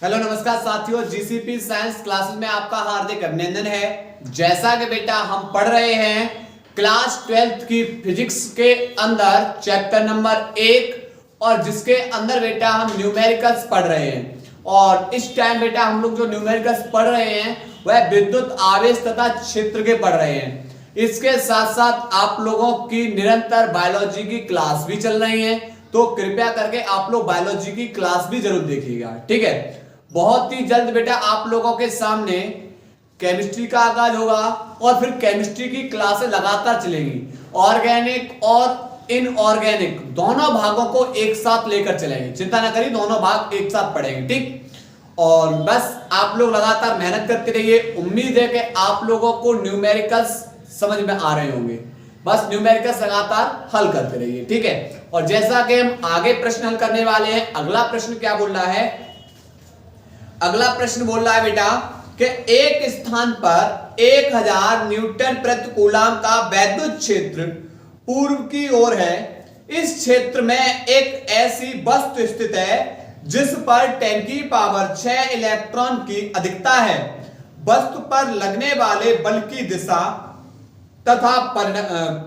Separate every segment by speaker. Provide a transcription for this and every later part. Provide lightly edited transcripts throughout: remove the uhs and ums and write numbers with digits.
Speaker 1: Hello नमस्कार साथियों, GCP science classes में आपका हार्दिक अभिनंदन है। जैसा कि बेटा हम पढ़ रहे हैं क्लास 12th की फिजिक्स के अंदर चैप्टर नंबर 1 और जिसके अंदर बेटा हम न्यूमेरिकल्स पढ़ रहे हैं। और इस टाइम बेटा हम लोग जो न्यूमेरिकल्स पढ़ रहे हैं वह विद्युत आवेश तथा क्षेत्र के पढ़ रहे हैं। इसके साथ साथ आप लोगों की निरंतर बायोलॉजी की क्लास भी चल रही है, तो कृपया करके आप लोग बायोलॉजी की क्लास भी जरूर देखिएगा, ठीक है। बहुत ही जल्द बेटा आप लोगों के सामने केमिस्ट्री का आगाज होगा और फिर केमिस्ट्री की क्लासें लगातार चलेंगी। ऑर्गेनिक और इनऑर्गेनिक दोनों भागों को एक साथ लेकर चलेंगे, चिंता ना करिए, दोनों भाग एक साथ पढ़ेंगे, ठीक। और बस आप लोग लगातार मेहनत करते रहिए। उम्मीद है कि आप लोगों को न्यूमेरिकल्स समझ में आ रहे होंगे। बस न्यूमेरिकल्स लगातार हल करते रहिए, ठीक है। और जैसा कि हम आगे प्रश्न हल करने वाले हैं, अगला प्रश्न क्या बोल रहा है? अगला प्रश्न बोल रहा है बेटा कि एक स्थान पर 1000 न्यूटन प्रति कूलम का वैद्युत क्षेत्र पूर्व की ओर है। इस क्षेत्र में एक ऐसी वस्तु स्थित है जिस पर 10 की पावर 6 इलेक्ट्रॉन की अधिकता है। वस्तु पर लगने वाले बल की दिशा तथा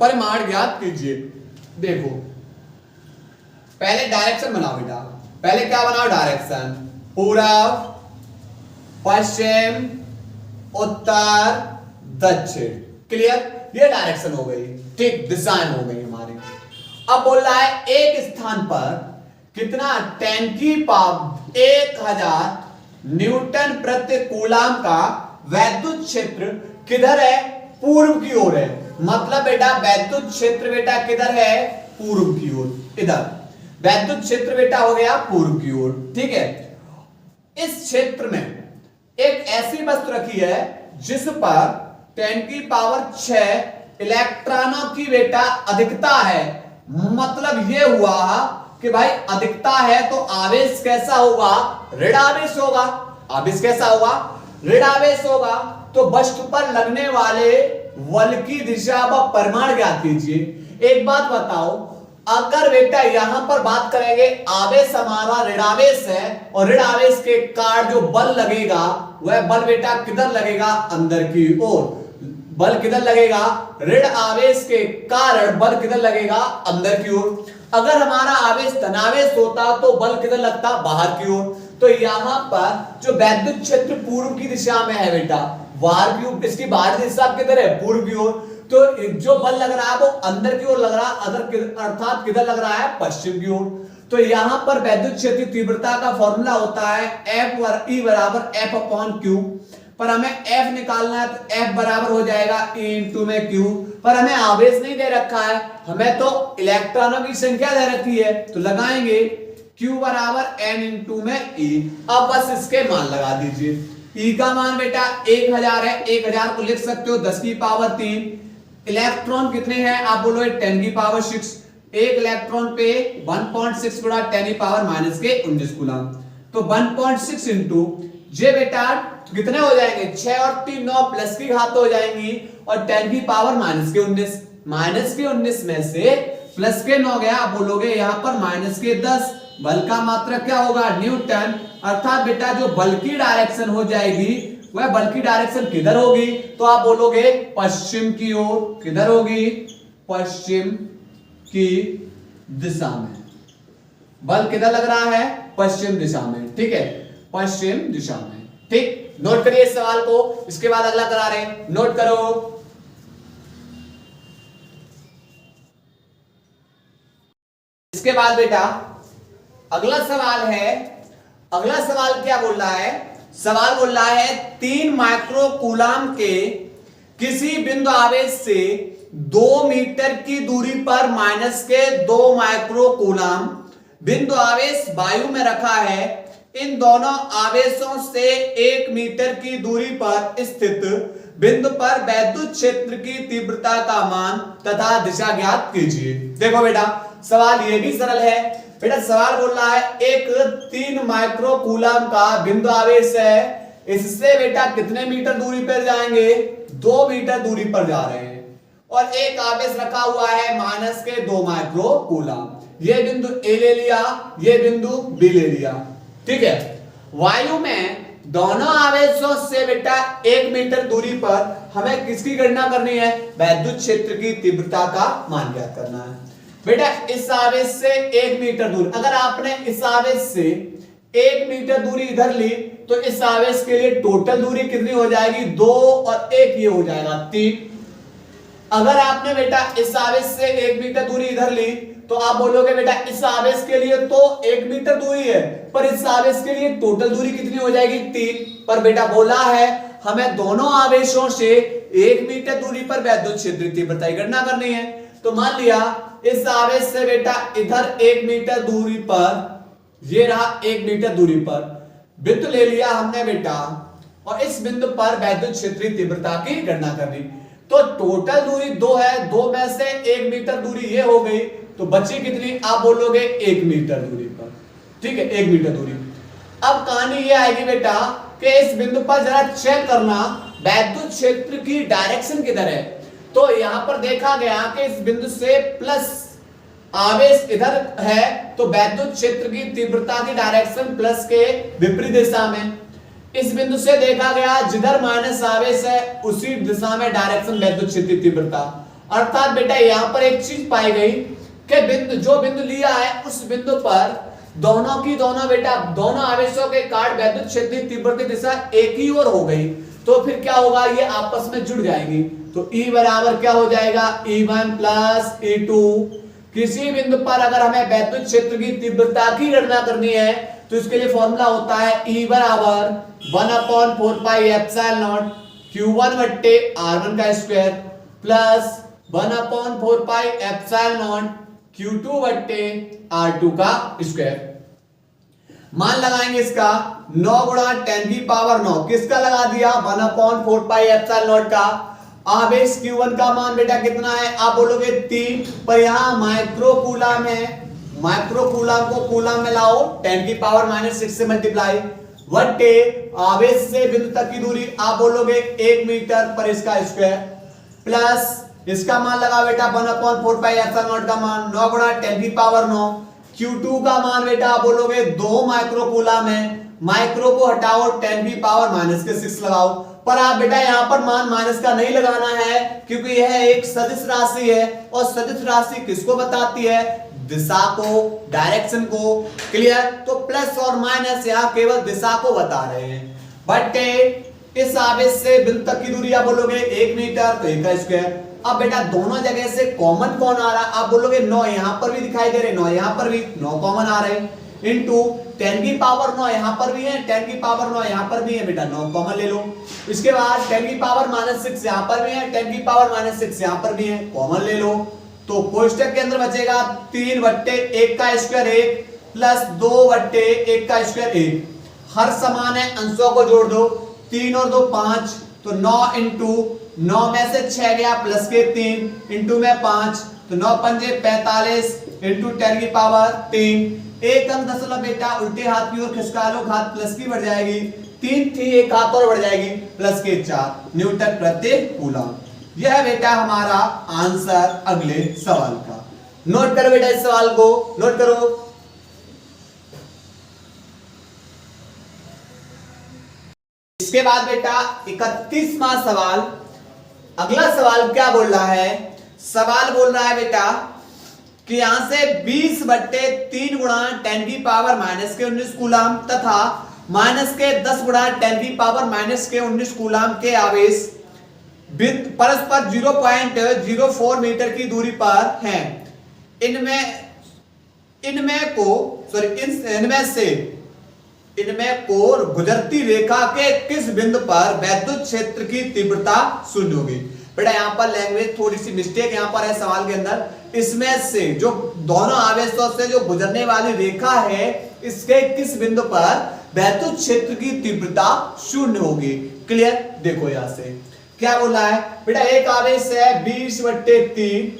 Speaker 1: परिमाण ज्ञात कीजिए। देखो, पहले डायरेक्शन बनाओ बेटा। पहले क्या बनाओ? डायरेक्शन। पूर्व, पश्चिम, उत्तर, दक्षिण। क्लियर? ये डायरेक्शन हो गई, ठीक, दिशाएं हो गई हमारी। अब बोल रहा है एक स्थान पर कितना? 10 की पावर 1000 न्यूटन प्रति कूलम का वैद्युत क्षेत्र किधर है? पूर्व की ओर है। मतलब बेटा वैद्युत क्षेत्र बेटा किधर है? पूर्व की ओर। इधर वैद्युत क्षेत्र बेटा हो गया पूर्व की ओर, ठीक है। इस क्षेत्र में एक ऐसी वस्तु रखी है जिस पर 10 की पावर 6 इलेक्ट्रॉनों की बेटा अधिकता है। मतलब यह हुआ कि भाई अधिकता है तो आवेश कैसा होगा? ऋण आवेश होगा। आवेश कैसा होगा? ऋण आवेश होगा। तो वस्तु पर लगने वाले बल की दिशा व परिमाण ज्ञात कीजिए। एक बात बताओ, अगर बेटा यहां पर बात करेंगे आवेश हमारा ऋण आवेश है और ऋण आवेश के कारण जो बल लगेगा वह बल बेटा किधर लगेगा? अंदर की ओर। बल किधर लगेगा? ऋण आवेश के कारण बल किधर लगेगा? अंदर की ओर। अगर हमारा आवेश धनावेश होता तो बल किधर लगता? बाहर की ओर। तो यहां पर जो वैद्युत क्षेत्र पूर्व की दिशा में है बेटा, बाहर की ओर, इसकी बाहरी दिशा किधर है? पूर्व की ओर। तो जो बल लग रहा है वो अंदर की ओर लग रहा है, अर्थात किधर लग रहा है? पश्चिम की ओर। तो यहां पर वैद्युत क्षेत्र तीव्रता का फॉर्मूला होता है F बराबर F अपॉन Q। पर हमें F निकालना है तो F बराबर हो जाएगा E इंटू में Q। पर हमें आवेश नहीं दे रखा है, हमें तो इलेक्ट्रॉनों की संख्या दे रखी है, तो लगाएंगे Q बराबर N इंटू में E। अब बस इसके मान लगा दीजिए। E का मान बेटा 1000 है, 1000 को लिख सकते हो 10 की पावर 3। इलेक्ट्रॉन कितने हैं? आप बोलो 10 की पावर 6। एक इलेक्ट्रॉन पे 1.6 गुणा 10 की पावर माइनस के 19 कूलम। तो 1.6 इंटू जे बेटा कितने हो जाएंगे? 6 और 3 9 प्लस की घात हो जाएंगी और 10 की पावर माइनस के 19। माइनस के 19 में से प्लस के 9 गया, आप बोलोगे यहां पर माइनस के 10। बल का मात्रक क्या होगा? न्यूटन। अर्थात बेटा जो बल की डायरेक्शन हो जाएगी वह बल की डायरेक्शन किधर होगी? तो आप बोलोगे पश्चिम की ओर। किधर होगी? पश्चिम की दिशा में। बल किधर लग रहा है? पश्चिम दिशा में, ठीक है, पश्चिम दिशा में, ठीक। नोट करिए इस सवाल को, इसके बाद अगला करा रहे हैं, नोट करो। इसके बाद बेटा अगला सवाल है। अगला सवाल क्या बोल रहा है? सवाल बोल रहा है 3 माइक्रो कूलम के किसी बिंदु आवेश से 2 मीटर की दूरी पर माइनस के 2 माइक्रो कूलम बिंदु आवेश वायु में रखा है। इन दोनों आवेशों से 1 मीटर की दूरी पर स्थित बिंदु पर वैद्युत क्षेत्र की तीव्रता का मान तथा दिशा ज्ञात कीजिए। देखो बेटा सवाल ये भी सरल है। बेटा सवाल बोल रहा है एक 3 माइक्रो कूलम का बिंदु आवेश है, इससे बेटा कितने मीटर दूरी पर जाएंगे? 2 मीटर दूरी पर जा रहे हैं और एक आवेश रखा हुआ है माइनस के 2 माइक्रो कूलम। ये बिंदु ए ले लिया, ये बिंदु बी ले लिया, ठीक है। वायु में दोनों आवेशों से बेटा 1 मीटर दूरी पर हमें किसकी गणना करनी है? वैद्युत क्षेत्र की तीव्रता का मान ज्ञात करना है। बेटा इस आवेश से 1 मीटर दूर, अगर आपने इस आवेश से 1 मीटर दूरी इधर ली तो इस आवेश के लिए टोटल दूरी कितनी हो जाएगी? 2 और 1 ये हो जाएगा 3। अगर आपने बेटा इस आवेश से 1 मीटर दूरी इधर ली तो आप बोलोगे बेटा इस आवेश के लिए तो 1 मीटर दूरी है, पर इस आवेश के लिए टोटल दूरी कितनी हो जाएगी? 3। पर बेटा बोला है हमें दोनों आवेशों से 1 मीटर दूरी पर वैद्युत क्षेत्र की तीव्रता की गणना करनी है। तो मान लिया इस आवेश से बेटा इधर 1 मीटर दूरी पर, ये रहा 1 मीटर दूरी पर बिंदु ले लिया हमने बेटा, और इस बिंदु पर वैद्युत क्षेत्र की तीव्रता की गणना करनी। तो टोटल दूरी 2 है, 2 में से 1 मीटर दूरी ये हो गई, तो बची कितनी? आप बोलोगे 1 मीटर दूरी पर। ठीक है, 1 मीटर दूरी। अब कहानी ये आएगी बेटा कि इस बिंदु पर जरा चेक करना वैद्युत क्षेत्र की डायरेक्शन किधर है। तो यहां पर देखा गया कि इस बिंदु से प्लस आवेश इधर है, तो वैद्युत क्षेत्र की तीव्रता की डायरेक्शन प्लस के विपरीत दिशा में। इस बिंदु से देखा गया जिधर माइनस आवेश है उसी दिशा में डायरेक्शन वैद्युत क्षेत्र की तीव्रता। अर्थात बेटा यहां पर एक चीज पाई गई कि बिंदु जो बिंदु लिया है उस बिंदु पर दोनों की दोनों बेटा दोनों आवेशों के कारण वैद्युत क्षेत्र की तीव्रता दिशा एक ही ओर हो गई, तो फिर क्या होगा? ये आपस में जुड़ जाएंगी। तो E बराबर क्या हो जाएगा? E1 plus E2। किसी बिंदु पर अगर हमें वैद्युत क्षेत्र की तीव्रता की गणना करनी है तो इसके लिए फॉर्मूला होता है E बराबर 1/4πε0 Q1 बट्टे R1 का स्क्वायर प्लस 1/4πε0 Q2 बट्टे R2 का स्क्वायर। मान लगाएंगे इसका 9 गुणा 10 की पावर 9, किसका लगा दिया? 1/4πε0 का। आवेश Q1 का मान बेटा कितना है? आप बोलोगे 3, पर यहां माइक्रोकूलम है, माइक्रोकूलम को कूलम में लाओ 10 की पावर -6 से मल्टीप्लाई बट्टे आवेश से बिंदु तक की दूरी आप बोलोगे 1 मीटर पर इसका स्क्वायर प्लस इसका मान लगा बेटा 1/4πε0 का मान 9 गुणा 10 की पावर 9। Q2 का मान बेटा आप बोलोगे 2 माइक्रोकूलम है, माइक्रो को हटाओ 10 की पावर -6 लगाओ। पर आप बेटा यहां पर मान माइनस का नहीं लगाना है क्योंकि यह एक सदिश राशि है, और सदिश राशि किसको बताती है? दिशा को, डायरेक्शन को। क्लियर? तो प्लस और माइनस यहां केवल दिशा को बता रहे हैं। बट इस आवेश से बिंदु तक की दूरी आप बोलोगे 1 मीटर, तो 1 का स्क्वायर। अब बेटा दोनों जगह से कॉमन कौन आ रहा है? आप बोलोगे 9 यहां पर भी दिखाई दे रहे, 9 यहां पर भी, 9 कॉमन आ रहे हैं, इनटू 10 की पावर 9 यहां पर भी है, 10 की पावर 9 यहां पर भी है, बेटा 9 कॉमन ले लो। इसके बाद 10 की पावर -6 यहां पर भी है, 10 की पावर -6 यहां पर भी है, कॉमन ले लो। तो कोष्टक के अंदर बचेगा 3 बट्टे 1 का स्क्वायर 1 प्लस 2 बट्टे 1 का स्क्वायर 1। हर समान है, अंशों को जोड़ दो, 3 और 2 5, तो 9 इंटू 9 में से 6 गया प्लस के 3 इंटू में 5, तो 9 पंजे 45 इंटू 10 की पावर 3। एक अंक दशमलव बेटा उल्टे हाथ की ओर खिसका लो, हाथ प्लस की बढ़ जाएगी, 3 थी एक हाथ और बढ़ जाएगी प्लस के 4 न्यूटन प्रति कूलम। यह बेटा हमारा आंसर अगले सवाल का। नोट करो बेटा, इस सवाल को नोट करो। इसके बाद बेटा 31वां सवाल। अगला सवाल क्या बोल रहा है? सवाल बोल रहा है बेटा कि यहां से 20 बट्टे 3 गुणा 10 की पावर -19 कूलम तथा -10 गुणा 10 की पावर -19 कूलम के आवेश परस्पर 0.04 मीटर की दूरी पर हैं। इनमें को गुजरती रेखा के किस बिंदु पर वैद्युत क्षेत्र की तीव्रता शून्य होगी? बेटा यहाँ पर लैंग्वेज थोड़ी सी मिस्टेक यहाँ पर है सवाल के अंदर। इसमें से जो दोनों आवेशों से जो गुजरने वाली रेखा है, इसके किस बिंदु पर वैद्युत क्षेत्र की तीव्रता शून्य होगी? क्लियर? देखो यहां से क्या बोला है बेटा, एक आवेश है 20 बट्टे 3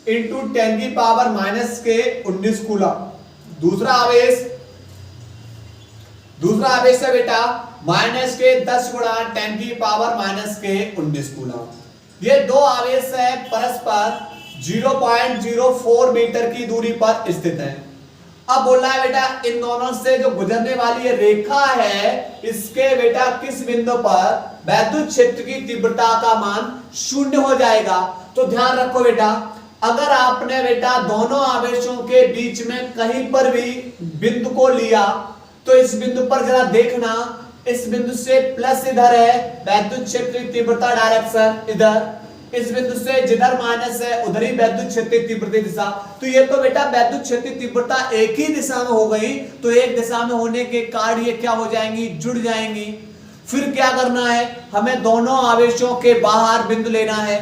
Speaker 1: इंटू 10 की पावर -19 कूलम। दूसरा आवेश है बेटा -10 गुणा 10 की पावर -19 कूलम। ये दो आवेश है परस्पर 0.04 मीटर की दूरी पर स्थित है। अब बोल रहा है बेटा इन दोनों से जो गुजरने वाली ये रेखा है इसके बेटा किस बिंदु पर वैद्युत क्षेत्र की तीव्रता का मान 0 हो जाएगा। तो ध्यान रखो बेटा, अगर आपने बेटा दोनों आवेशों के बीच में कहीं पर भी बिंदु को लिया तो इस बिंदु पर जरा देखना, इस बिंदु से प्लस इधर है वैद्युत क्षेत्र की तीव्रता डायरेक्शन इधर, इस बिंदु से जिधर माइनस है उधर ही वैद्युत क्षेत्र की तीव्रता दिशा। तो ये तो बेटा वैद्युत क्षेत्र की तीव्रता एक ही दिशा में हो गई, तो एक दिशा में होने के कारण ये क्या हो जाएंगी, जुड़ जाएंगी। फिर क्या करना है, हमें दोनों आवेशों के बाहर बिंदु लेना है।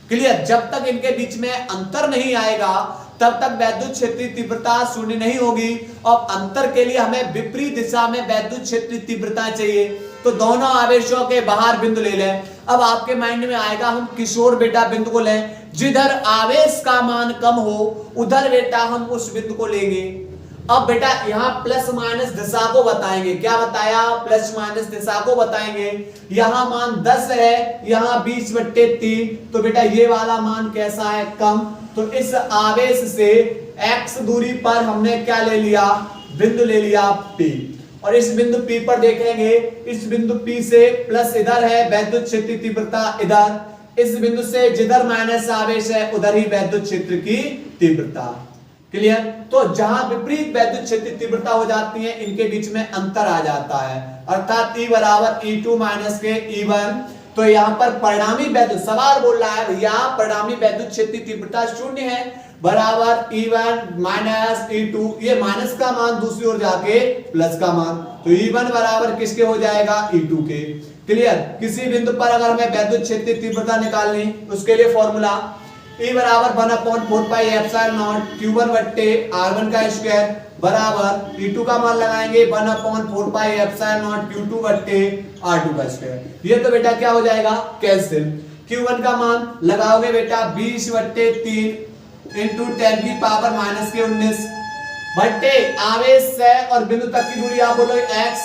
Speaker 1: क्लियर? जब तक इनके बीच में अंतर नहीं आएगा तब तक वैद्युत क्षेत्र तीव्रता 0 नहीं होगी, और अंतर के लिए हमें विपरीत दिशा में वैद्युत क्षेत्र तीव्रता चाहिए। तो दोनों आवेशों के बाहर बिंदु ले लें। अब आपके माइंड में आएगा हम किशोर बेटा बिंदु को लें, जिधर आवेश का मान कम हो उधर बेटा हम उस बिंदु को लेंगे। अब बेटा यहाँ प्लस माइनस दिशा को बताएंगे, क्या बताया, प्लस माइनस दिशा को बताएंगे। यहाँ मान 10 है, यहाँ 20/3, तो बेटा ये वाला मान कैसा है, कम। तो इस आवेश से x दूरी पर हमने क्या ले लिया, बिंदु ले लिया P, और इस बिंदु P पर देखेंगे, इस बिंदु P से प्लस इधर है वैद्युत क्षेत्र तीव्रता इधर, इस बिंदु से जिधर माइनस आवेश है उधर ही वैद्युत क्षेत्र की तीव्रता। क्लियर? तो जहां विपरीत वैद्युत क्षेत्र तीव्रता हो जाती है इनके बीच में अंतर आ जाता है, अर्थात E बराबर E2 माइनस के E1। तो यहाँ पर परिणामी वैद्युत, सवाल बोल रहा है भैया परिणामी वैद्युत क्षेत्र तीव्रता 0 है, बराबर E1 माइनस E2, ये माइनस का मान दूसरी ओर जाके प्लस का मान, तो E1 बराबर किसके हो जाएगा, E2 के। क्लियर? किसी बिंदु पर अगर हमें वैद्युत क्षेत्र तीव्रता निकालनी उसके लिए फॉर्मूला E बराबर 1/4 पाई एप्सिलॉन नॉट Q1/R1 का स्क्वायर बराबर E2 का मान लगाएंगे 1/4 पाई एप्सिलॉन नॉट Q2/R2 का स्क्वायर। ये तो बेटा क्या हो जाएगा, कैंसिल। Q1 का मान लगाओगे बेटा 20/3 इंटू 10 की पावर माइनस के 19 बट्टे आवेश से और बिंदु तक की दूरी आप बोलो x,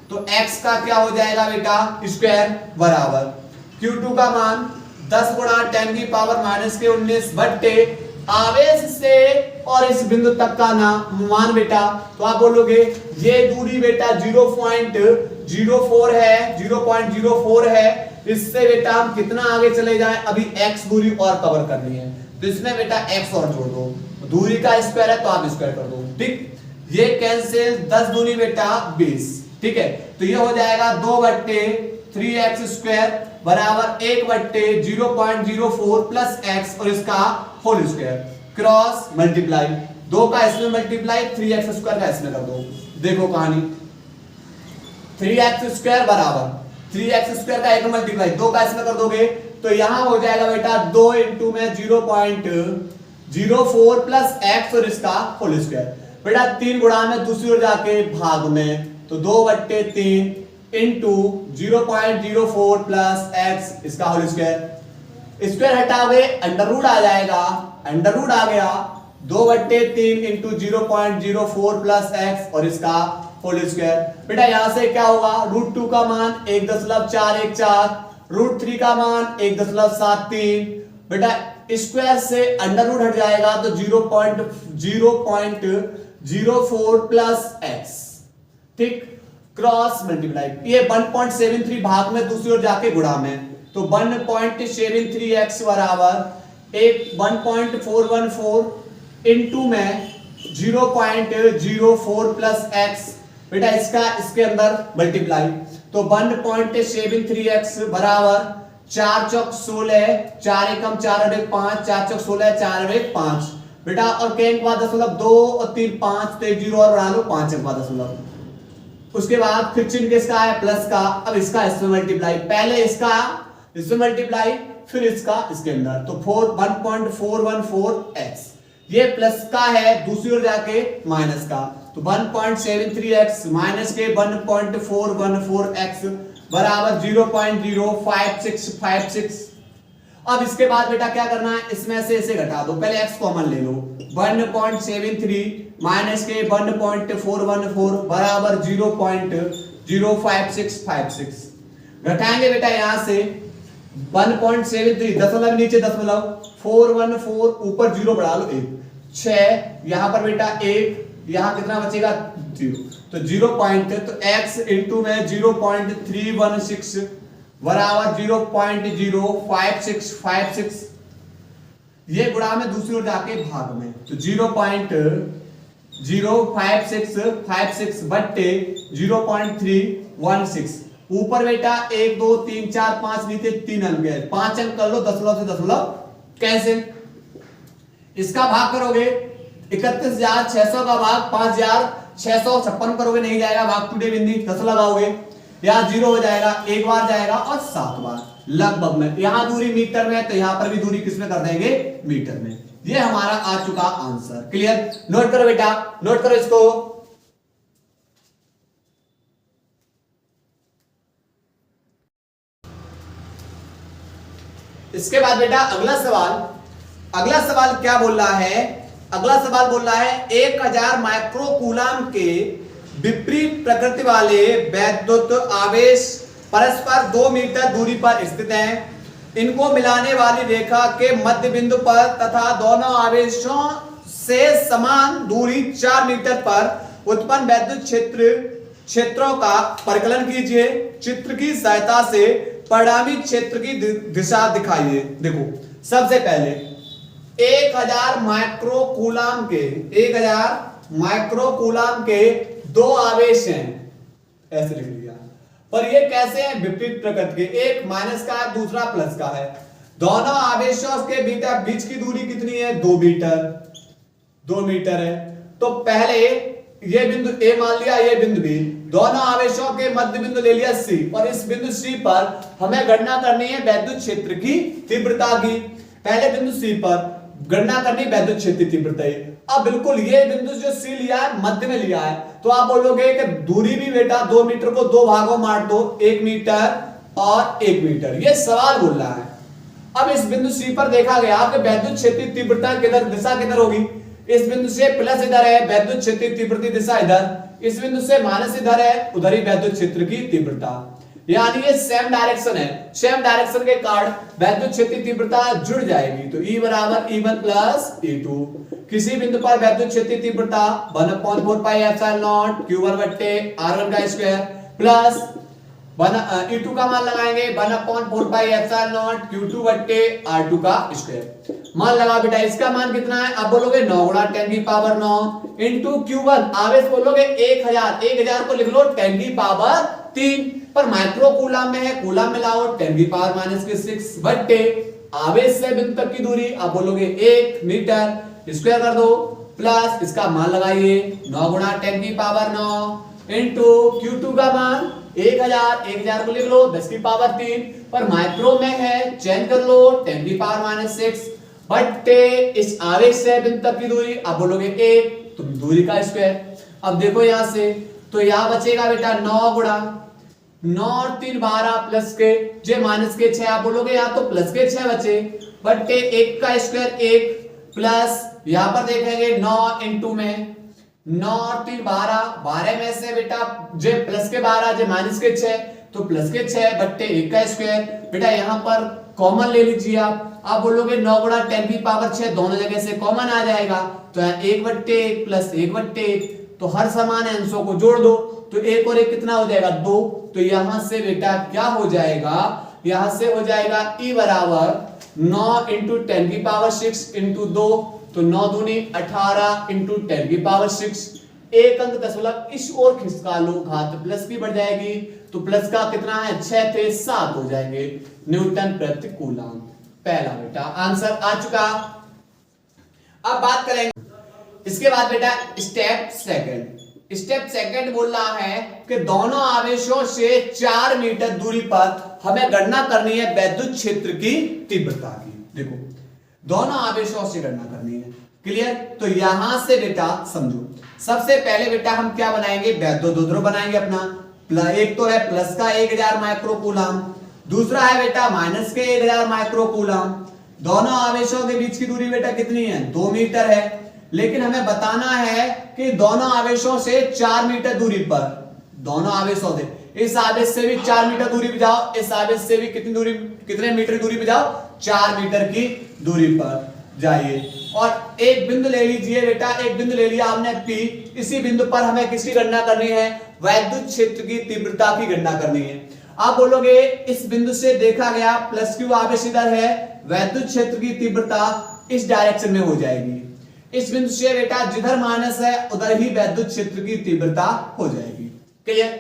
Speaker 1: तो x का क्या हो जाएगा बेटा स्क्वायर बराबर Q2 का मान 10 गुणा 10 की पावर माइनस के 19 बट्टे आवेश से और इस बिंदु तक का मान बेटा, तो आप बोलोगे ये दूरी बेटा 0.04 है, 0.04 है। इससे बेटा हम कितना आगे चले जाएं, अभी x दूरी और कवर करनी है, तो इसमें बेटा x और जोड़ दो, दूरी का स्क्वायर है तो आप स्क्वायर कर दो, ठीक। ये कैंसिल, 10 दूनी बेटा 20, ठीक है। तो ये हो जाएगा 2/3x स्क्वायर बराबर 1/0.04 प्लस x और इसका होल स्क्वायर क्रॉस मल्टीप्लाई, 2 का इसमें मल्टीप्लाई 3x स्क्वायर का इसमें कर दो। देखो कहानी 3x स्क्वायर बराबर 3x स्क्वायर का एक मल्टीप्लाई 2 का इसमें कर दोगे तो यहां हो जाएगा बेटा 2 इंटू में 0.04 प्लस x और इसका होल स्क्वायर। बेटा 3 गुणा में दूसरी ओर जाके भाग में, तो 2/3 इंटू 0.04 प्लस x इसका होल स्क्वायर। स्क्वायर हटाओगे अंडर रूट आ जाएगा, अंडर रूट आ गया 2/3 इंटू 0.04 प्लस x और इसका होल स्क्वायर। बेटा यहां से क्या होगा, √2 का मान 1.414, √3 का मान 1.73। बेटा स्क्वायर से अंडर रूट हट जाएगा तो 0.04 प्लस x, ठीक, क्रॉस मल्टीप्लाई। ये 1.73 भाग में दूसरी ओर जाके गुणा में, तो 1.73x बराबर 1.414 इंटू में 0.04 प्लस x। बेटा इसका इसके अंदर मल्टीप्लाई, तो 1.73x बराबर 4 चौक 16, 4 एकम 4 और 5, 4 चौक 16, 4 और 5। बेटा और के के बाद 2 और 3 5, तो 0 और बढ़ा लो 5 के बाद दशमलव। उसके बाद फिर चिन्ह किसका है, प्लस का। अब इसका इसमें मल्टीप्लाई, पहले इसका इसमें मल्टीप्लाई फिर इसका इसके अंदर, तो 1.414x। ये प्लस का है, दूसरी ओर जाके माइनस का, तो 1.73x माइनस के 1.414x बराबर 0.05656। अब इसके बाद बेटा क्या करना है, इसमें से इसे घटा दो, पहले x कॉमन ले लो, 1.73 माइनस के 1.414 बराबर 0.05656। घटाएंगे बेटा यहां से 1.73 दशमलव नीचे दशमलव 414 ऊपर 0 बढ़ा लो 1, 6 यहां पर बेटा 1 यहाँ कितना बचेगा 0, तो 0 पॉइंट, तो x इंटू में 0.316 बराबर 0.05656, ये गुणा में दूसरी ओर जाके भाग में, तो 0.05656 बट्टे 0.316, ऊपर बेटा 1 2 3 4 5 नीचे 3 अंक है, 5 अंक कर लो, दशमलव से दशमलव कैंसिल। इसका भाग करोगे 31,600 का भाग 5,656 करोगे, नहीं जाएगा, भाग टूटे बिंदी 10 लगाओगे, यहाँ 0 हो जाएगा, एक बार जाएगा और 7 बार लगभग में। यहां दूरी मीटर में है तो यहां पर भी दूरी किसमें कर देंगे, मीटर में। ये हमारा आ चुका आंसर। क्लियर, नोट करो बेटा, नोट करो इसको। इसके बाद बेटा अगला सवाल क्या बोल रहा है, अगला सवाल बोल रहा है 1000 माइक्रो कूलम के विपरीत प्रकृति वाले वैद्युत आवेश परस्पर 2 मीटर दूरी पर स्थित हैं। इनको मिलाने वाली रेखा के मध्य बिंदु पर तथा दोनों आवेशों से समान दूरी 4 मीटर पर उत्पन्न वैद्युत क्षेत्रों का परिकलन कीजिए। चित्र की सहायता से परिणामी क्षेत्र की दिशा दिखाइए। देखो, सबसे पहले 1000 माइक्रो कूलम के 2 आवेश हैं, ऐसे लिख लिया। पर ये कैसे हैं, विपरीत प्रकृति के, एक माइनस का है दूसरा प्लस का है। दोनों आवेशों के बीच की दूरी कितनी है, 2 मीटर है। तो पहले ये बिंदु ए मान लिया, ये बिंदु बी, दोनों आवेशों के मध्य बिंदु ले लिया सी, और इस बिंदु सी पर हमें गणना करनी है वैद्युत क्षेत्र की तीव्रता की। पहले बिंदु सी पर गणना करनी वैद्युत क्षेत्र तीव्रता है। अब बिल्कुल ये बिंदु जो सी लिया है, मध्य में लिया है, तो आप बोलोगे कि दूरी भी बेटा 2 मीटर को 2 भागों में बांट दो, 1 मीटर और 1 मीटर। ये सवाल बोल रहा है। अब इस बिंदु सी पर देखा गया कि वैद्युत क्षेत्र तीव्रता किधर, दिशा किधर होगी, इस बिंदु से प्लस इधर है, वैद्युत क्षेत्र तीव्रता दिशा इधर, इस बिंदु से माइनस इधर है, उधर ही वैद्युत क्षेत्र की तीव्रता, यानी ये सेम डायरेक्शन है। सेम डायरेक्शन के कारण वैद्युत क्षेत्र तीव्रता जुड़ जाएगी। तो E बराबर E1 प्लस E2। किसी बिंदु पर वैद्युत क्षेत्र तीव्रता 1/4 पाई एप्सिलॉन नॉट Q1 बट्टे R1 का स्क्वायर प्लस E2 का मान लगाएंगे 1/4 पाई एप्सिलॉन नॉट Q2 बट्टे R2 का स्क्वायर। मान लगा बेटा, इसका मान कितना है, अब बोलोगे 9 गुणा 10 की पावर 9 इंटू Q1, आवेश बोलोगे 1000 को लिख लो 10 की पावर 3, पर माइक्रो कूलम में है, कूलम मिलाओ 10 की पावर -6 बट्टे आवेश से बिंदु तक की दूरी, अब बोलोगे 1 मीटर, स्क्वायर कर दो प्लस इसका मान लगाइए 9 गुणा 10 की पावर 9 इंटू Q2 का मान 1000 को लिख लो 10 की पावर 3, पर माइक्रो में है, चेंज कर लो 10 की पावर -6 बट्टे इस आवेश से बिंदु तक की दूरी, अब बोलोगे 1, तो दूरी का स्क्वायर। अब देखो यहां से, तो यहां बचेगा बेटा 9 गुणा 9 और 3 12 प्लस के जे माइनस के 6, आप बोलोगे यहां तो प्लस के 6 बचे बट्टे 1 का स्क्वायर 1 प्लस यहां पर देखेंगे 9 इंटू में 9 और 3 12 में से बेटा जे प्लस के 12 जे माइनस के 6, तो प्लस के 6 बट्टे 1 का स्क्वायर। बेटा यहां पर कॉमन ले लीजिए आप बोलोगे 9 गुणा 10 की पावर 6, दोनों जगह से कॉमन आ जाएगा, तो 1 बट्टे 1 प्लस 1 बट्टे 1, तो हर समान अंशों को जोड़ दो, तो 1 और 1 कितना हो जाएगा 2, तो यहां से बेटा क्या हो जाएगा, यहां से हो जाएगा E बराबर 9 इंटू 10 की पावर 6 इंटू 2, तो 9 दूनी 18 इंटू 10 की पावर 6, एक अंक दशमलव इस ओर खिसका लो, घात प्लस की बढ़ जाएगी, तो प्लस का कितना है 6 थे 7 हो जाएंगे न्यूटन प्रति कूलम। पहला बेटा आंसर आ चुका। अब बात करेंगे इसके बाद बेटा स्टेप सेकंड बोल रहा है कि दोनों आवेशों से 4 मीटर दूरी पर हमें गणना करनी है वैद्युत क्षेत्र की तीव्रता की। देखो, दोनों आवेशों से गणना करनी है। क्लियर, तो यहां से बेटा समझो, सबसे पहले बेटा हम क्या बनाएंगे, वैद्युत ध्रुव बनाएंगे अपना। एक तो है प्लस का 1000 माइक्रो कूलम, दूसरा है बेटा माइनस के 1000 माइक्रो कूलम। दोनों आवेशों के बीच की दूरी बेटा कितनी है, 2 मीटर है, लेकिन हमें बताना है कि दोनों आवेशों से 4 मीटर दूरी पर, दोनों आवेशों से, इस आवेश से भी 4 मीटर दूरी पे जाओ, इस आवेश से भी कितनी दूरी, कितने मीटर दूरी पे जाओ, 4 मीटर की दूरी पर। जाइए और एक बिंदु ले लीजिए बेटा, एक बिंदु ले लिया हमने P। इसी बिंदु पर हमें किसकी गणना करनी है? वैद्युत क्षेत्र की तीव्रता की गणना करनी है। आप बोलोगे इस बिंदु से देखा गया प्लस क्यू आवेश इधर है, वैद्युत क्षेत्र की तीव्रता इस डायरेक्शन में हो जाएगी। इस बिंदु से बेटा जिधर माइनस है उधर ही वैद्युत क्षेत्र की तीव्रता हो जाएगी। क्लियर?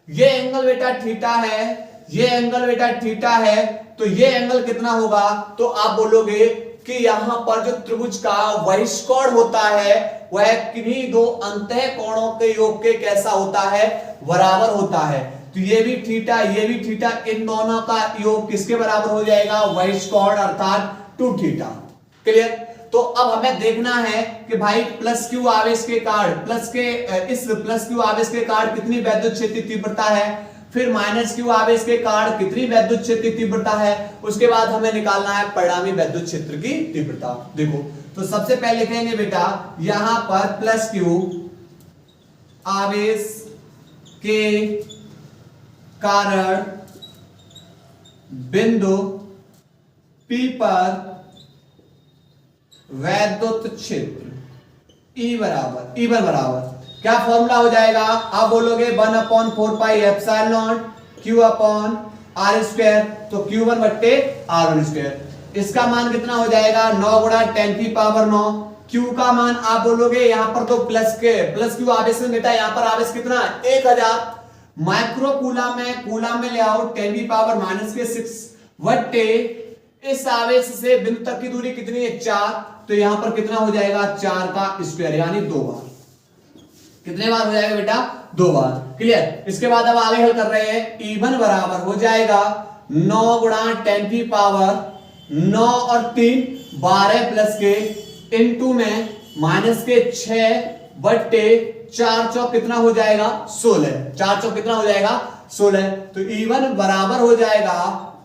Speaker 1: ये एंगल बेटा थीटा है, ये एंगल बेटा थीटा है, तो ये एंगल कितना होगा? तो आप बोलोगे कि यहां पर जो त्रिभुज का बहिष्कोण होता है वह किन्हीं दो अंतः कोणों के योग के कैसा होता है? बराबर होता है। तो ये भी थीटा, ये भी थीटा, इन दोनों का योग किसके बराबर हो जाएगा? बहिष्कोण अर्थात 2 थीटा। क्लियर? तो अब हमें देखना है कि भाई प्लस क्यू आवेश के कारण इस प्लस क्यू आवेश के कारण कितनी वैद्युत क्षेत्र तीव्रता है, फिर माइनस क्यू आवेश के कारण कितनी वैद्युत क्षेत्र तीव्रता है, उसके बाद हमें निकालना है परिणामी वैद्युत क्षेत्र की तीव्रता। देखो, तो सबसे पहले लिखेंगे बेटा यहां पर प्लस क्यू आवेश के कारण बिंदु P पर वैद्युत क्षेत्र E बराबर क्या फॉर्मूला हो जाएगा? आप बोलोगे 1/4 pi epsilon not Q upon R square, तो Q1 बट्टे R1 स्क्वायर। इसका मान कितना हो जाएगा? 9 गुणा 10 की पावर 9। Q का मान आप बोलोगे यहां पर तो प्लस क्यू आवेश में बेटा यहां पर आवेश कितना? 1000 माइक्रो कूलम में ले आओ 10 की पावर -6 बट्टे इस आवेश से बिंदु तक की दूरी कितनी है? 4, तो यहां पर कितना हो जाएगा? 4 का स्क्वायर, यानी 2 बार। कितने बार हो जाएगा बेटा? 2 बार। क्लियर? इसके बाद अब आगे हल कर रहे हैं। E1 बराबर हो जाएगा 9 गुणा 10 की पावर 9 और 3 12 प्लस के इनटू में -6 बट्टे 4 चौक कितना हो जाएगा? 16। 4 चौक कितना हो जाएगा? 16। तो E1 बराबर हो जाएगा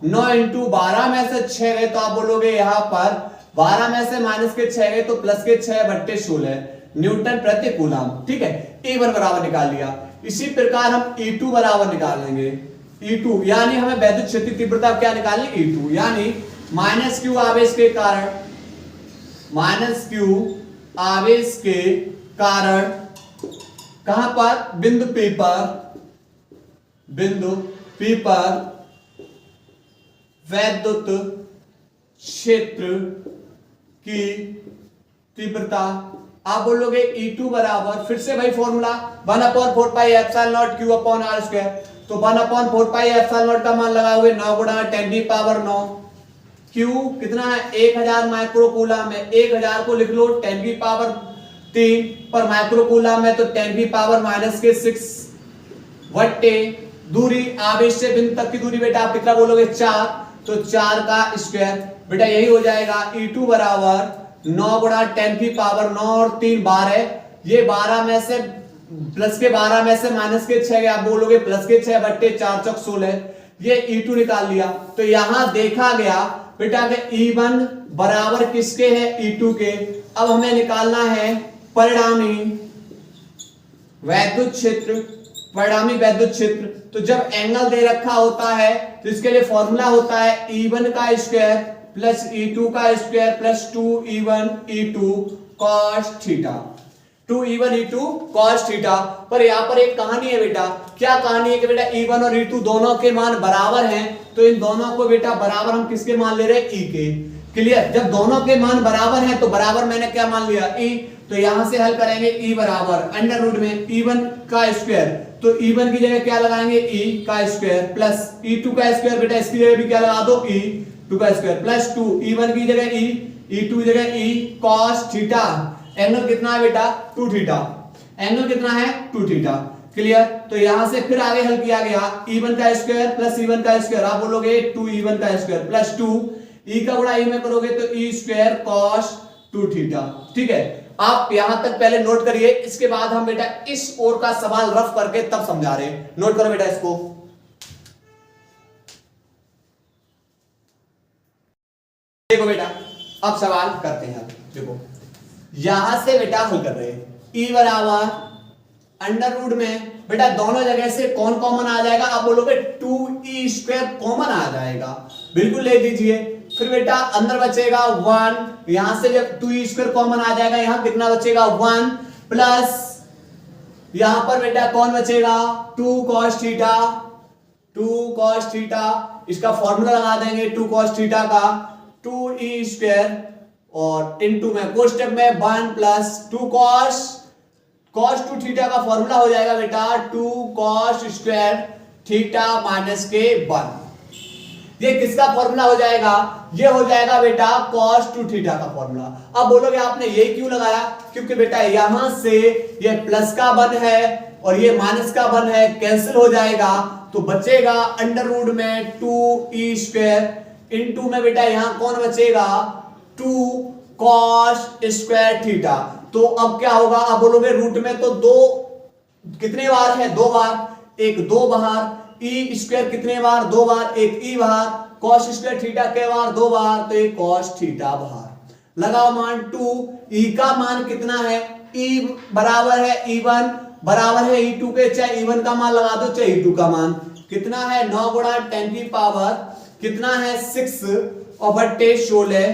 Speaker 1: 9 इंटू 12 में से 6 गए तो आप बोलोगे यहां पर 12 में से -6 गए तो +6 बट्टे 16 न्यूटन प्रति कूलम। ठीक है, E1 बराबर निकाल लिया। इसी प्रकार हम E2 बराबर निकालेंगे। E2 यानी हमें वैद्युत क्षेत्र तीव्रता क्या निकालनी? E2 यानी माइनस क्यू आवेश के कारण कहां पर? बिंदु P पर वैद्युत क्षेत्र की तीव्रता। आप बोलोगे E2 बराबर, फिर से भाई formula 1/4 pi epsilon not Q upon R square. तो 1/4 पाई एप्सिलॉन नॉट का मान लगा हुए 9 गुणा 10 की पावर 9। Q कितना है? 1000 माइक्रो कूलम में, 1000 को लिख लो 10 की पावर 3 पर माइक्रो कूलम में, तो 10 की पावर -6 बट्टे दूरी आवेश से बिंदु तक की दूरी बेटा आप कितना बोलोगे? 4, तो 4 का स्क्वायर बेटा यही हो जाएगा। E2 बराबर 9 गुणा 10 की पावर 9 और 3 12, ये 12 में से प्लस के 12 में से माइनस के 6 आप बोलोगे प्लस के 6 बट्टे 4 चौक 16, ये E2 निकाल लिया। तो यहां देखा गया बेटा कि E1 बराबर किसके है? E2 के। अब हमें निकालना है परिणामी वैद्युत क्षेत्र। तो जब एंगल दे रखा होता है तो इसके लिए फॉर्मूला होता है E1 का स्क्वायर प्लस E2 का square plus 2E1 E2 cos theta. 2E1 E2 cos theta. पर यहाँ पर एक कहानी है बेटा। क्या कहानी है कि बेटा E1 और E2 दोनों के मान बराबर हैं, तो इन दोनों को बेटा बराबर हम किसके मान ले रहे हैं? E के। क्लियर? जब दोनों के मान बराबर हैं तो बराबर मैंने क्या मान लिया? E। तो यहां से हल करेंगे E बराबर अंडर रूट में E1 का स्क्वायर, तो E1 की जगह क्या लगाएंगे? E का स्क्वायर प्लस E2 का स्क्वायर बेटा इसकी जगह भी क्या लगा दो? E2 का स्क्वायर प्लस 2 E1 की जगह E, E2 की जगह E cos थीटा। एंगल कितना है बेटा? 2 थीटा। एंगल कितना है? 2 थीटा। क्लियर? तो यहां से फिर आगे हल किया गया E1 का स्क्वायर प्लस E1 का स्क्वायर, आप बोलोगे 2E1 का स्क्वायर प्लस 2 E का गुणा E में करोगे तो E स्क्वायर cos 2 थीटा। ठीक है, आप यहां तक पहले नोट करिए, इसके बाद हम बेटा इस ओर का सवाल रफ करके तब समझा रहे हैं। नोट करो बेटा इसको। देखो बेटा अब सवाल करते हैं। देखो यहां से बेटा हल कर रहे हैं। E बराबर अंडर रूट में बेटा दोनों जगह से कौन कॉमन आ जाएगा? आप बोलोगे 2E स्क्वायर कॉमन आ जाएगा। बिल्कुल ले लीजिए फिर बेटा अंदर बचेगा 1, यहां से जब 2e² कॉमन आ जाएगा, यहां कितना बचेगा 1 प्लस यहां पर बेटा कौन बचेगा 2 cos थीटा, 2 cos थीटा, इसका फॉर्मूला लगा देंगे 2 cos थीटा का 2e² और इनटू में कोष्टक में 1 प्लस 2 cos 2 थीटा का फॉर्मूला हो जाएगा बेटा 2 cos² थीटा माइनस के 1। ये किसका फॉर्मूला हो जाएगा, ये हो जाएगा बेटा cos 2 थीटा का फॉर्मूला। अब बोलोगे आपने ये क्यों लगाया, क्योंकि बेटा यहां से ये प्लस का 1 है और ये माइनस का 1 है, कैंसिल हो जाएगा तो बचेगा अंडर रूट में 2e² इनटू में बेटा यहां कौन बचेगा 2 cos² थीटा। तो अब क्या होगा, अब बोलोगे रूट में तो 2 कितने बार है 2 बार, एक 2 बाहर, e² कितने बार 2 बार, एक e बाहर, cos² थीटा के बार 2 बार, तो एक cos थीटा बाहर। लगाओ मान 2, e का मान कितना है, e बराबर है e1 बराबर है e2 के, चाहे e1 का मान लगा दो चाहे e2 का मान कितना है 9 गुणा 10 की पावर कितना है 6 और बट्टे 16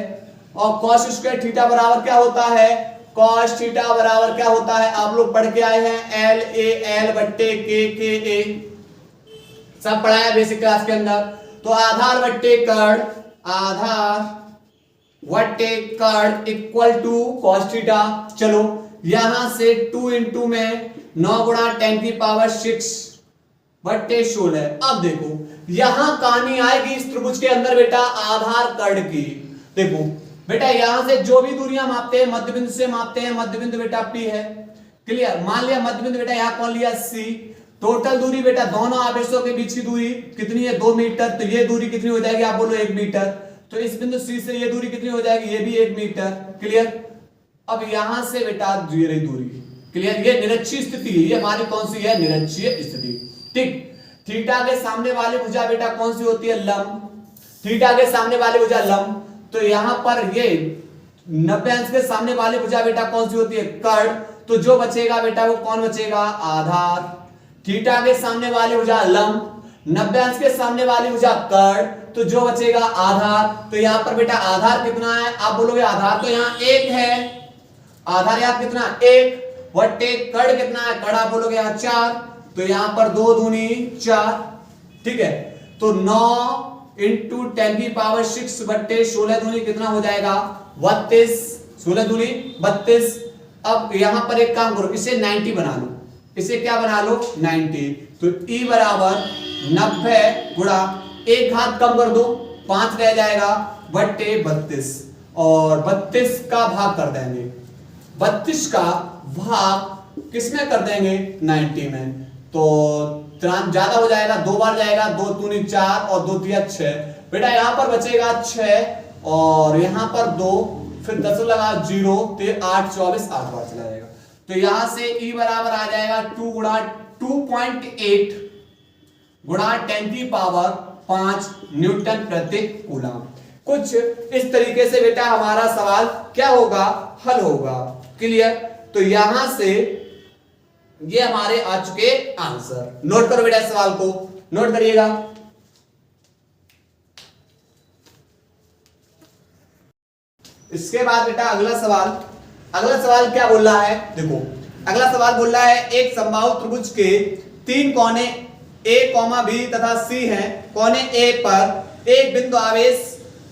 Speaker 1: और cos² थीटा बराबर क्या होता है, cos थीटा बराबर क्या होता है, आप लोग पढ़ के आए हैं LAL बट्टे KA, सब पढ़ाया बेसिक क्लास के अंदर। तो आधार बट्टे कर्ण, आधार बट्टे कर्ण इक्वल टू cos थीटा। चलो यहां से 2 इंटू में 9 गुणा 10 की पावर 6 बट्टे 16। अब देखो यहां कहानी आएगी इस त्रिभुज के अंदर बेटा आधार कर्ण की। देखो बेटा यहां से जो भी दूरियां मापते हैं मध्य बिंदु से मापते हैं, मध्य बिंदु बेटा P है, क्लियर। मान लिया मध्य बिंदु बेटा यहां कौन लिया C, टोटल दूरी बेटा दोनों आवेशों के बीच की दूरी कितनी है 2 मीटर, तो ये दूरी कितनी हो जाएगी आप बोलो 1 मीटर, तो इस बिंदु C से ये दूरी कितनी हो जाएगी, ये भी 1 मीटर, क्लियर। अब यहां से बेटा ये रही दूरी, क्लियर। ये निरक्षीय स्थिति है, ये हमारी कौन सी है निरक्षीय स्थिति, ठीक। थीटा के सामने वाली भुजा बेटा कौन सी होती है लंब, थीटा के सामने वाली भुजा लंब, तो यहां पर ये 90 अंश के सामने वाली भुजा बेटा कौन सी होती है कर्ण, तो जो बचेगा बेटा वो कौन बचेगा आधार। थीटा के सामने वाली भुजा लंब, 90 अंश के सामने वाली भुजा कर्ण, तो जो बचेगा आधार। तो यहां पर बेटा आधार कितना है आप बोलोगे आधार तो यहां 1 है, आधार यहां कितना 1 बट्टे कर्ण कितना है, कर्ण आप बोलोगे यहां 4, तो यहां पर 2 दूनी 4, ठीक है। तो 9 इंटू 10 की पावर 6 बट्टे 16 दूनी कितना हो जाएगा 32, 16 दूनी 32। अब यहां पर एक काम करो इसे 90 बना लो, इसे क्या बना लो 90, तो E बराबर 90 गुणा एक घात कम कर दो 5 रह जाएगा बट्टे 32 और 32 का भाग कर देंगे, 32 का भाग किसमें कर देंगे 90 में, तो ज्यादा हो जाएगा 2 बार जाएगा, 2 दूनी 4 और 2 तिया 6, बेटा यहां पर बचेगा 6 और यहां पर 2 फिर 10 लगा 0 तो 8 24 8 बार चला जाएगा। तो यहां से E बराबर आ जाएगा 2 गुणा 2.8 गुणा 10 की पावर 5 न्यूटन प्रति कूलम। कुछ इस तरीके से बेटा हमारा सवाल क्या होगा हल होगा, क्लियर। तो यहां से ये हमारे आ चुके आंसर, नोट करो बेटा इस सवाल को, नोट करिएगा। इसके बाद बेटा अगला सवाल क्या बोल रहा है, देखो अगला सवाल बोल रहा है एक समबाहु त्रिभुज के 3 कोने A, B तथा C हैं, कोने A पर एक बिंदु आवेश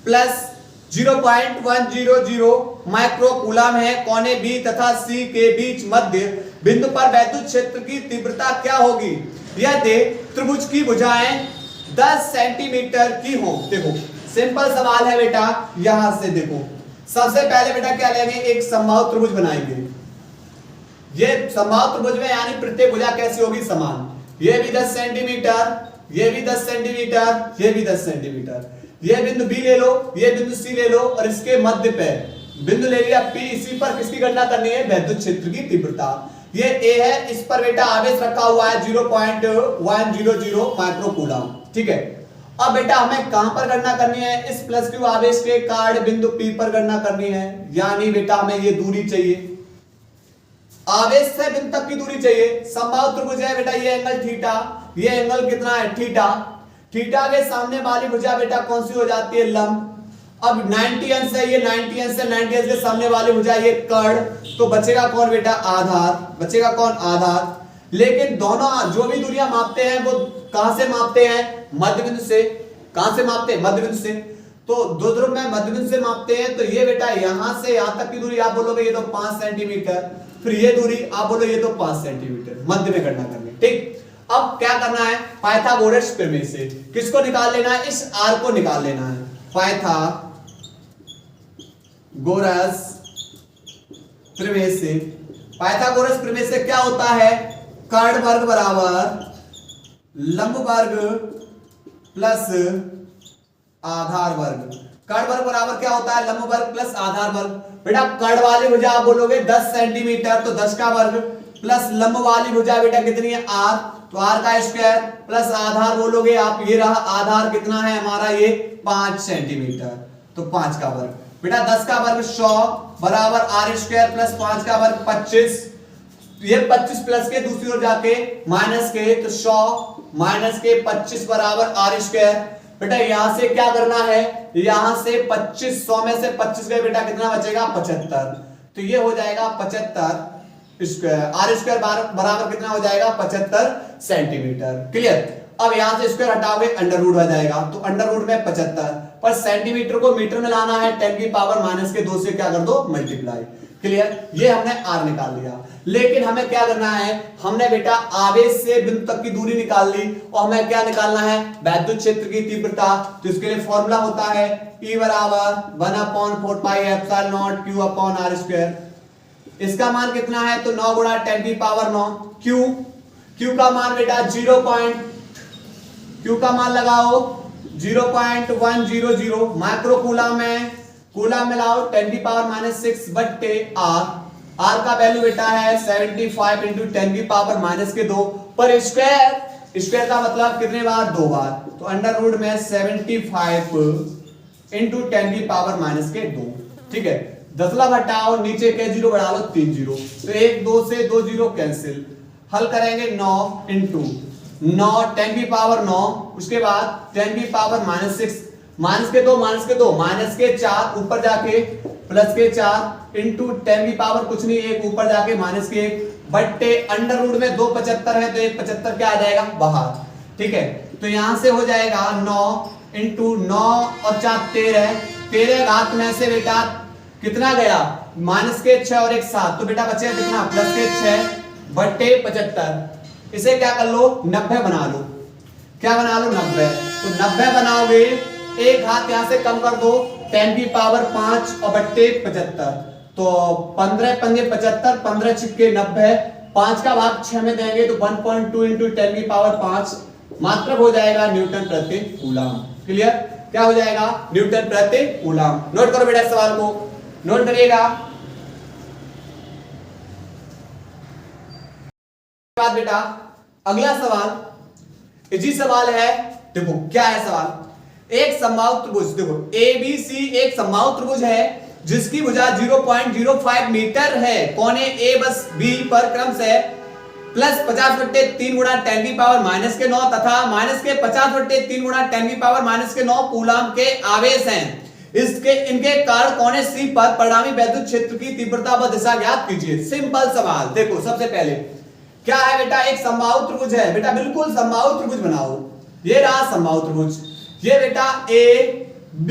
Speaker 1: प्लस 0.100 माइक्रो कूलम है, कोने B तथा C के बीच मध्य बिंदु पर वैद्युत क्षेत्र की तीव्रता क्या होगी यदि त्रिभुज की भुजाएं 10 सेंटीमीटर की हो। देखो सिंपल सवाल है बेटा, यहां से देखो सबसे पहले बेटा क्या लेंगे एक समबाहु त्रिभुज बनाएंगे। ये समबाहु त्रिभुज में यानी प्रत्येक भुजा कैसी होगी समान, ये भी 10 सेंटीमीटर, ये भी 10 सेंटीमीटर, ये भी 10 सेंटीमीटर। ये बिंदु B ले लो, ये बिंदु C ले लो और इसके मध्य पे बिंदु ले लिया P, इसी पर किसकी गणना करनी है वैद्युत क्षेत्र की तीव्रता। ये A है, इस पर बेटा आवेश रखा हुआ है 0.100 माइक्रो कूलम, ठीक है। अब बेटा हमें कहां पर गणना करनी है, इस प्लस क्यू आवेश के कारण बिंदु P पर गणना करनी है, यानी बेटा हमें ये दूरी चाहिए, आवेश से बिंदु तक की दूरी चाहिए। समबाहु त्रिभुज है बेटा, ये एंगल थीटा, ये एंगल कितना है थीटा, थीटा के सामने वाली भुजा बेटा कौन सी हो जाती है लंब, अब 90 अंश है, ये 90 अंश है, 90 अंश के सामने वाले भुजा ये कर्ण, तो बचेगा कौन बेटा आधार, बचेगा कौन आधार। लेकिन दोनों जो भी दूरियां मापते हैं वो कहां से मापते हैं, मध्य बिंदु से। कहां से मापते हैं, मध्य बिंदु से। तो दो ध्रुव में मध्य बिंदु से मापते हैं, तो ये बेटा यहां से यहां तक की दूरी आप बोलोगे ये तो 5 सेंटीमीटर, फिर ये दूरी आप बोलो ये तो 5 सेंटीमीटर, मध्य में गणना करनी। ठीक, अब क्या करना है, पाइथागोरस प्रमेय से किसको निकाल लेना है, इस आर को निकाल लेना है। पाइथागोरस प्रमेय से, पाइथागोरस प्रमेय से क्या होता है, कर्ण वर्ग बराबर लंब वर्ग प्लस आधार वर्ग। कर्ण वर्ग बराबर क्या होता है, लंब वर्ग प्लस आधार वर्ग। बेटा कर्ण वाली भुजा आप बोलोगे 10 सेंटीमीटर, तो 10 का वर्ग प्लस लंब वाली भुजा बेटा कितनी है r, तो r का स्क्वायर प्लस आधार बोलोगे आप, ये रहा आधार कितना है हमारा ये 5 सेंटीमीटर, तो 5 का वर्ग। बेटा 10 का वर्ग 100 बराबर r स्क्वायर प्लस 5 का वर्ग 25, ये 25 प्लस के दूसरी ओर जाके माइनस के, तो 100 माइनस के 25 बराबर r स्क्वायर। बेटा यहां से क्या करना है, यहां से 25, 100 में से 25 गए बेटा कितना बचेगा 75, तो ये हो जाएगा 75 स्क्वायर, आर स्क्वायर बराबर कितना हो जाएगा 75 सेंटीमीटर। क्लियर। अब यहां से स्क्वायर हटाओगे अंडर रूट हो जाएगा, तो अंडर रूट में 75 पर सेंटीमीटर को मीटर में लाना है, 10 की पावर माइनस के 2 से क्या कर दो मल्टीप्लाई। क्लियर, ये हमने आर निकाल लिया। लेकिन हमें क्या करना है, हमने बेटा आवेश से बिंदु तक की दूरी निकाल ली, और हमें क्या निकालना है, वैद्युत क्षेत्र की तीव्रता। तो इसके लिए फॉर्मूला होता है E बराबर 1/4 pi epsilon not Q upon R square. इसका मान कितना है, तो 9 गुणा 10 की पावर 9। Q का मान बेटा Q का मान लगाओ 0.100 माइक्रो कूलम में, कूलम में लाओ 10 की पावर -6 बट्टे R का वैल्यू बेटा है 75 इंटू 10 की पावर -2 पर स्क्वायर का मतलब कितने बार, 2 बार, तो अंडर रूट में 75 इंटू 10 की पावर -2। ठीक है, दशमलव हटाओ, नीचे के जीरो बढ़ा लो 3 जीरो, तो 1 2 से 2 जीरो कैंसिल। हल करेंगे 9 इंटू 9 10 की पावर 9, उसके बाद 10 की पावर -6, माइनस के 2 माइनस के 4 ऊपर जाके प्लस के 4 इंटू 10 की पावर कुछ नहीं 1 ऊपर जाके माइनस के 1 बट्टे अंडर रूट में 2 75 है, तो 1 75 क्या आ जाएगा बाहर। ठीक है, तो यहां से हो जाएगा 9 इंटू 9 और 4 13 घात में से बेटा कितना गया, माइनस के 6 और 1 7, तो बेटा बचेगा कितना प्लस के 6 बट्टे 75। इसे क्या कर लो 90 बना लो, क्या बना लो 90, तो 90 बनाओगे, एक हाथ यहां से कम कर दो, 10 की पावर 5 और बट्टे 75, तो 15 पंजे 75, 15 छिक्के 90, 5 का भाग 6 में देंगे तो 1.2 इंटू 10 की पावर 5 मात्रक हो जाएगा न्यूटन प्रति कूलम। क्लियर, क्या हो जाएगा न्यूटन प्रति कूलम। नोट करो बेटा सवाल को, नोट करिएगा। बाद बेटा अगला सवाल इजी सवाल है, देखो क्या है सवाल, एक समबाहु त्रिभुज, देखो ABC एक समबाहु त्रिभुज है जिसकी भुजा 0.05 मीटर है, कोने A बस B पर क्रमशः प्लस 50/3 गुणा 10 की पावर -9 तथा माइनस के 50/3 गुणा 10 की पावर -9 कूलम के आवेश हैं। इनके कारण कोने C पर परिणामी वैद्युत क्षेत्र की तीव्रता व दिशा ज्ञात कीजिए। सिंपल सवाल। देखो सबसे पहले क्या है बेटा, एक समबाहु त्रिभुज है बेटा, बिल्कुल समबाहु त्रिभुज बनाओ, ये रहा समबाहु त्रिभुज, ये बेटा A B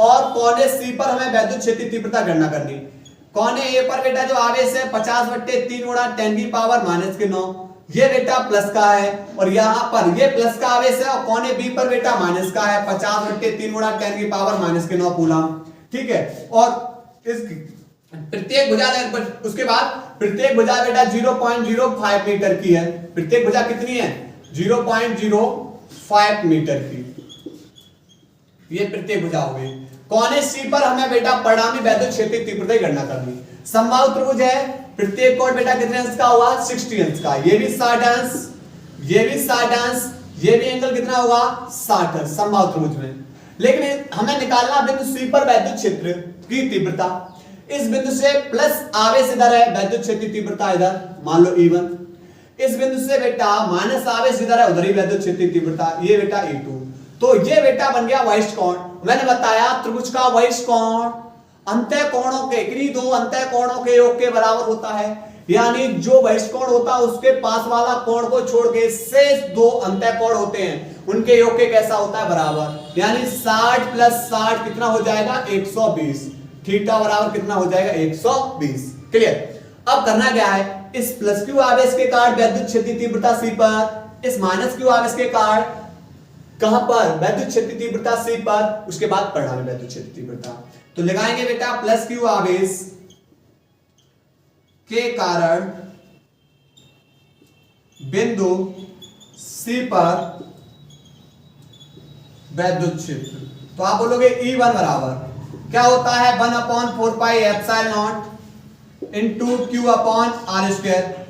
Speaker 1: और कोने C पर हमें वैद्युत क्षेत्र की तीव्रता गणना करनी। कोने A पर बेटा जो आवेश है 50/3 गुणा 10 की पावर -9, ये बेटा प्लस का है, और यहां पर ये प्लस का आवेश है, और कोने B पर बेटा माइनस का है 50/3 गुणा 10 की पावर -9 कूलम। ठीक है, और इस प्रत्येक भुजा, उसके बाद प्रत्येक भुजा बेटा 0.05 मीटर की है, प्रत्येक भुजा कितनी है 0.05 मीटर की, ये प्रत्येक भुजा हो गई। कोने C पर हमें बेटा परिणामी वैद्युत क्षेत्र की तीव्रता की गणना करनी। समबाहु त्रिभुज है, प्रत्येक कोण बेटा कितने अंश का होगा 60 अंश का, ये भी 60 अंश, ये भी 60 अंश, ये भी एंगल कितना होगा 60 अंश समबाहु त्रिभुज में। लेकिन हमें निकालना बिंदु C पर वैद्युत क्षेत्र की तीव्रता, इस बिंदु से प्लस आवेश इधर है, वैद्युत क्षेत्र की तीव्रता इधर मान लो E1, इस बिंदु से बेटा माइनस आवेश इधर है, उधर ही वैद्युत क्षेत्र की तीव्रता, ये बेटा E2, तो ये बेटा बन गया वाइस्ट कोण। मैंने बताया त्रिभुज का बहिष्कोण अंतः कोणों के किन्हीं दो अंतः कोणों के योग के बराबर होता है, यानी जो बहिष्कोण होता है उसके पास वाला कोण को छोड़ के शेष दो अंतः कोण होते हैं उनके योग के कैसा होता है बराबर, यानी 60 + 60 कितना हो जाएगा 120, थीटा बराबर कितना हो जाएगा 120। क्लियर। अब करना क्या है, इस प्लस क्यू आवेश के कारण वैद्युत क्षेत्र तीव्रता C पर, इस माइनस क्यू आवेश के कारण कहां पर वैद्युत क्षेत्र तीव्रता C पर, उसके बाद परिणामी वैद्युत क्षेत्र तीव्रता। तो लगाएंगे बेटा प्लस क्यू आवेश के कारण बिंदु C पर वैद्युत क्षेत्र, तो आप बोलोगे E1 बराबर क्या होता है 1/4πε0 इंटू Q/r²।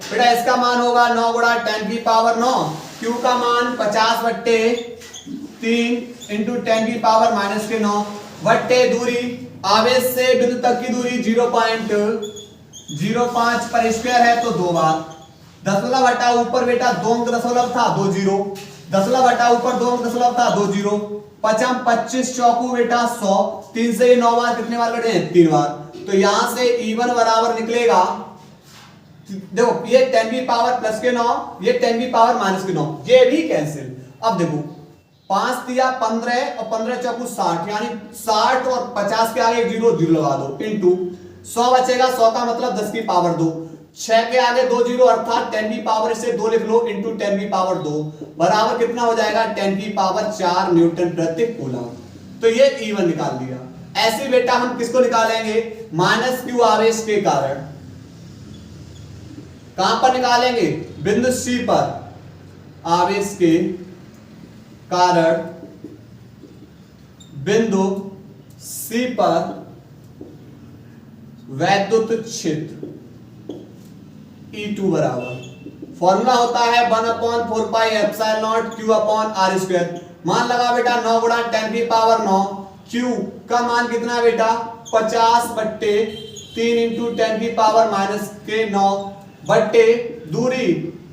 Speaker 1: बेटा इसका मान होगा 9 × 10⁻9, Q का मान 50/3 इंटू 10⁻⁻9 बट्टे दूरी आवेश से बिंदु तक की दूरी 0.05 पर स्क्वायर है तो 2 बार, दशमलव हटा ऊपर बेटा 2 अंक दशमलव था 2 0, दशमलव हटा ऊपर 2 अंक दशमलव था 2 0, 5 25 चौकू बेटा 100, 3 से 9 बार कितने बार कटे हैं 3 बार, तो यहां से E1 बराबर निकलेगा, देखो ये 10⁻+ के 9, ये 10⁻- के 9, ये भी कैंसिल। अब देखो 5 दिया 15 और 15 चौकू 60, यानी 60 और 50 के आगे 0 0 लगा दो इंटू 100 बचेगा, 100 का मतलब 10⁻2, 6 के आगे 2 0 अर्थात 10⁻, से 2 लिख लो इंटू 10⁻2 बराबर कितना हो जाएगा 10⁻4 न्यूटन प्रति कूलम। तो ये E1 निकाल दिया। ऐसे बेटा हम किसको निकालेंगे, माइनस क्यू आवेश के कारण, कहां पर निकालेंगे बिंदु C पर आवेश के कारण बिंदु C पर वैद्युत क्षेत्र E2 बराबर फॉर्मूला होता है 1/4πε0 Q/r²। मान लगा बेटा 9 × 10⁻9, Q का मान कितना है बेटा 50/3 इंटू 10⁻⁻9 बट्टे दूरी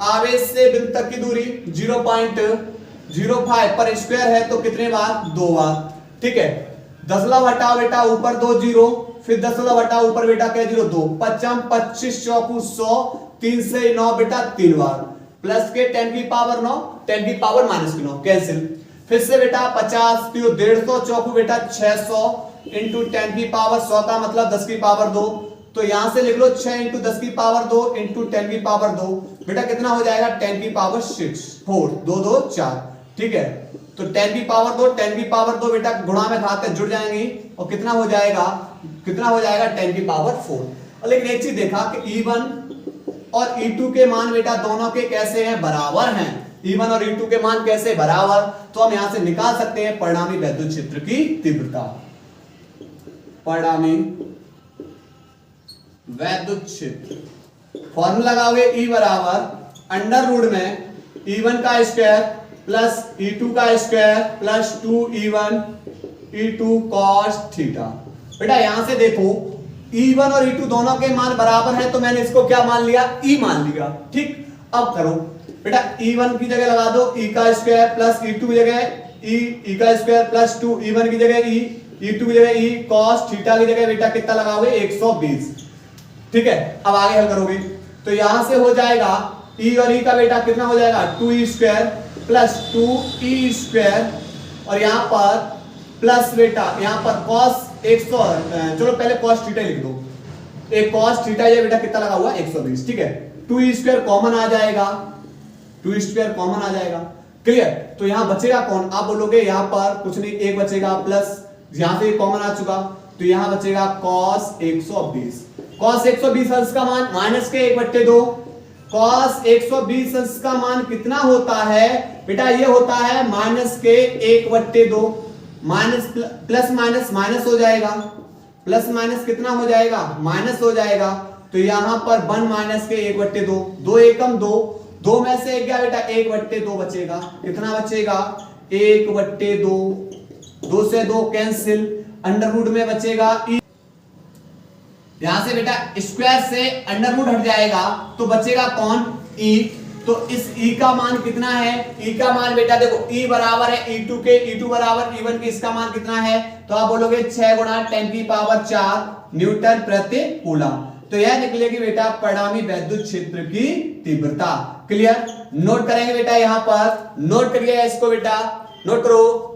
Speaker 1: आवेश से बिंदु तक की दूरी 0.05 पर स्क्वायर है तो कितने बार 2 बार। ठीक है, दशमलव हटाओ बेटा ऊपर 2 0, फिर दशमलव हटाओ ऊपर बेटा क्या 0 2, 5 25 चौकू 100, 3 से 9 बेटा 3 बार, प्लस के 10⁻9 10⁻⁻9 कैंसिल, फिर से बेटा 50 तो 150 चौकू बेटा 600 इंटू 10⁻100 का मतलब 10⁻2, तो यहां से लिख लो 6 इंटू 10⁻2 इंटू 10⁻2 बेटा कितना हो जाएगा 10⁻6 4 2 2 4। ठीक है, तो 10⁻2 बेटा गुणा में खाते जुड़ जाएंगी और कितना हो जाएगा 10⁻4। लेकिन एक चीज देखा कि E1 और E2 के मान बेटा दोनों के कैसे हैं बराबर हैं, E1 और E2 के मान कैसे बराबर, तो हम यहां से निकाल सकते हैं परिणामी वैद्युत क्षेत्र की तीव्रता। परिणामी वैद्युत क्षेत्र फॉर्मूला लगाओगे E बराबर अंडर रूट में E1 का स्क्वायर प्लस E2 का square plus 2E1 E2 cos theta. बेटा यहां से देखो E1 और E2 दोनों के मान बराबर हैं तो मैंने इसको क्या मान लिया E मान लिया। ठीक, अब करो बेटा E1 की जगह लगा दो E का स्क्वायर प्लस E2 की जगह E का स्क्वायर प्लस 2 E1 की जगह E E2 की जगह E cos थीटा की जगह बेटा कितना लगाओगे 120। ठीक है, अब आगे हल करोगे तो यहां से हो जाएगा E और E का बेटा कितना हो जाएगा 2E square plus 2E square और यहां पर प्लस बेटा यहां पर cos 100, चलो पहले cos थीटा लिख दो, एक cos थीटा ये बेटा कितना लगा हुआ 120। ठीक है, 2E स्क्वायर कॉमन आ जाएगा, 2E स्क्वायर कॉमन आ जाएगा। क्लियर, तो यहां बचेगा कौन, आप बोलोगे यहां पर कुछ नहीं एक बचेगा प्लस यहां से कॉमन आ चुका तो यहां बचेगा cos 120। cos 120 अंश का मान माइनस के 1/2, cos 120 अंश का मान कितना होता है बेटा, ये होता है माइनस के 1/2, माइनस प्लस माइनस माइनस हो जाएगा, प्लस माइनस कितना हो जाएगा माइनस हो जाएगा, तो यहां पर 1 माइनस के 1/2, 2 एकम 2, 2 में से एक गया बेटा 1/2 बचेगा, कितना बचेगा 1/2, 2 से 2 कैंसिल, अंडर रूट में बचेगा E। यहां से बेटा स्क्वायर से अंडर रूट हट जाएगा तो बचेगा कौन E। तो इस E का मान कितना है? E का मान बेटा देखो E बराबर है E2 के, E2 बराबर E1 के, इसका मान कितना है? तो आप बोलोगे 6 गुणा 10⁴ न्यूटन प्रति कूलम। तो यह निकलेगी बेटा परिणामी वैद्युत क्षेत्र की तीव्रता। क्लियर? नोट करेंगे बेटा, यहां पर नोट करिए इसको बेटा, नोट करो।